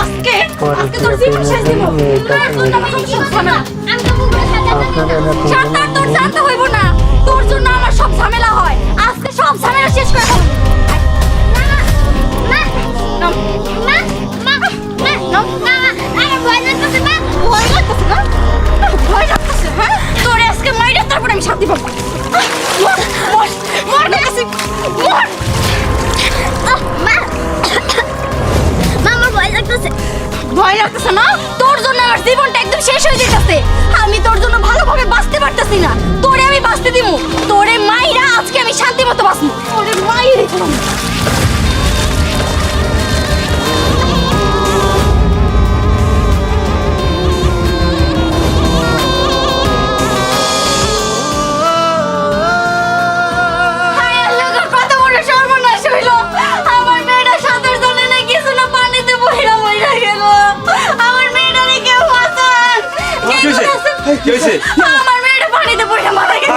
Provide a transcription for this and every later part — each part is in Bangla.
আজকে তোর জীবন শেষ দিব। তোর জন্য আমার সব ঝামেলা। আমি তো বুকের সাথে তোর জানতে হইব না। তোর জন্য আমার সব ঝামেলা হয়। আজকে সব ঝামেলা শেষ করে দেব। ভয় লাগতেছে, হ্যাঁ? তোরে আজকে মাইরা তারপরে আমি শান্তি পাবো। মর গেছি, মর। ভয় লাগতেছে না? তোর জন্য আমার জীবনটা একদম শেষ হয়ে যেতেছে। আমি তোর জন্য ভালোভাবে বাঁচতে পারতেছি না। তোরে আমি বাঁচতে দিমু। তোরে মাইরা আজকে আমি শান্তি মতো বাঁচবো। তোরে মাইরে দিলাম। আমার মেয়েটা পানিতে পড়ে মারা গেছে।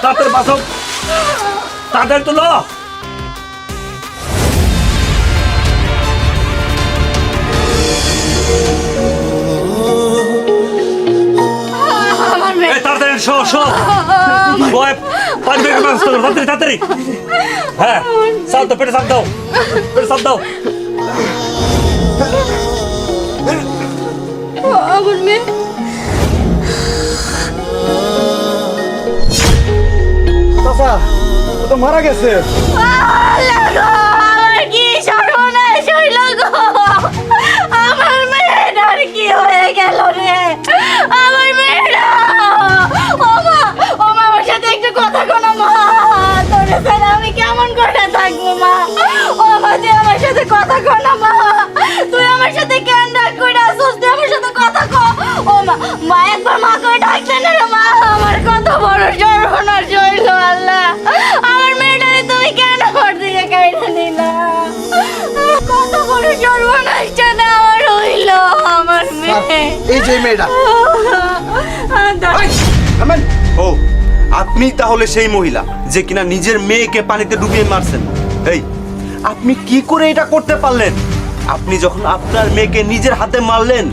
তাড়াতাড়ি বাঁচাও, তাড়াতাড়ি তুলো। আমার মেয়ে তাড়াতাড়ি তাড়াতাড়ি। হ্যাঁ, চাপ দাও, পেটে চাপ দাও, পেটে চাপ দাও। আমার মেয়ে চাচা ও তো মারা গেছে। আমার কি সর্বনাশ হইল গো। আমার মেয়েটার কি হয়ে গেল রে। আমার মেয়েটা ও মা আমার সাথে একটু কথা কনো মা। তোর সাথে আমি কেমন করে থাকবো মা। ও মা তুই আমার সাথে কথা কনো মা। তুই আমার সাথে কেন ডাক করে আসছিস? তুই আমার সাথে কথা ক। ও মা মা একবার মা করে ডাকতে না রে মা। আমার কত বড় সর্বনাশ হইল আল্লাহ। আমার মেয়েটারে তুমি কেন ঘর থেকে কাইটা নিলা? কত বড় সর্বনাশটা না আমার হইল। আমার মেয়ে এই যে মেয়েটা ও আপনি তাহলে সেই মহিলা যে কিনা নিজের মেয়েকে পানিতে ডুবিয়ে মারছেন। এই আপনি কি করে এটা করতে পারলেন? আপনি যখন আপনার মেয়েকে নিজের হাতে মারলেন,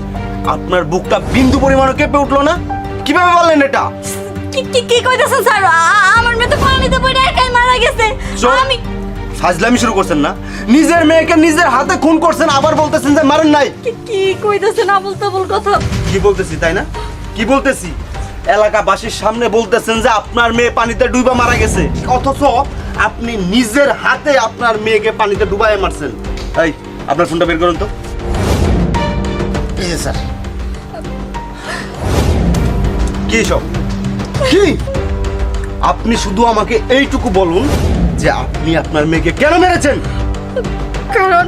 আপনার বুকটা বিন্দু পরিমাণও কেঁপে উঠলো না? কিভাবে পারলেন এটা? কি কইতাছেন স্যার? আমার মেয়ে তো পানিতে পড়ে একাই মারা গেছে। আমি ফাজলামি শুরু করছেন না? নিজের মেয়েকে নিজের হাতে খুন করছেন, আবার বলতেছেন যে মারেন নাই। কি কইতাছেন? আবল তাবল কথা। কি বলতেছি তাই না? কি বলতেছি? এলাকাবাসীর সামনে বলতেছেন যে আপনার মেয়ে পানিতে ডুবা মারা গেছে, অথচ আপনি নিজের হাতে আপনার মেয়েকে পানিতে ডুবায় মারছেন। এই আপনার ফোনটা বের করুন তো। এই যে স্যার। কি সব কি? আপনি শুধু আমাকে এইটুকু বলুন যে আপনি আপনার মেয়েকে কেন মেরেছেন? কারণ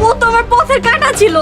ও তো আমার পথের কাঁটা ছিল।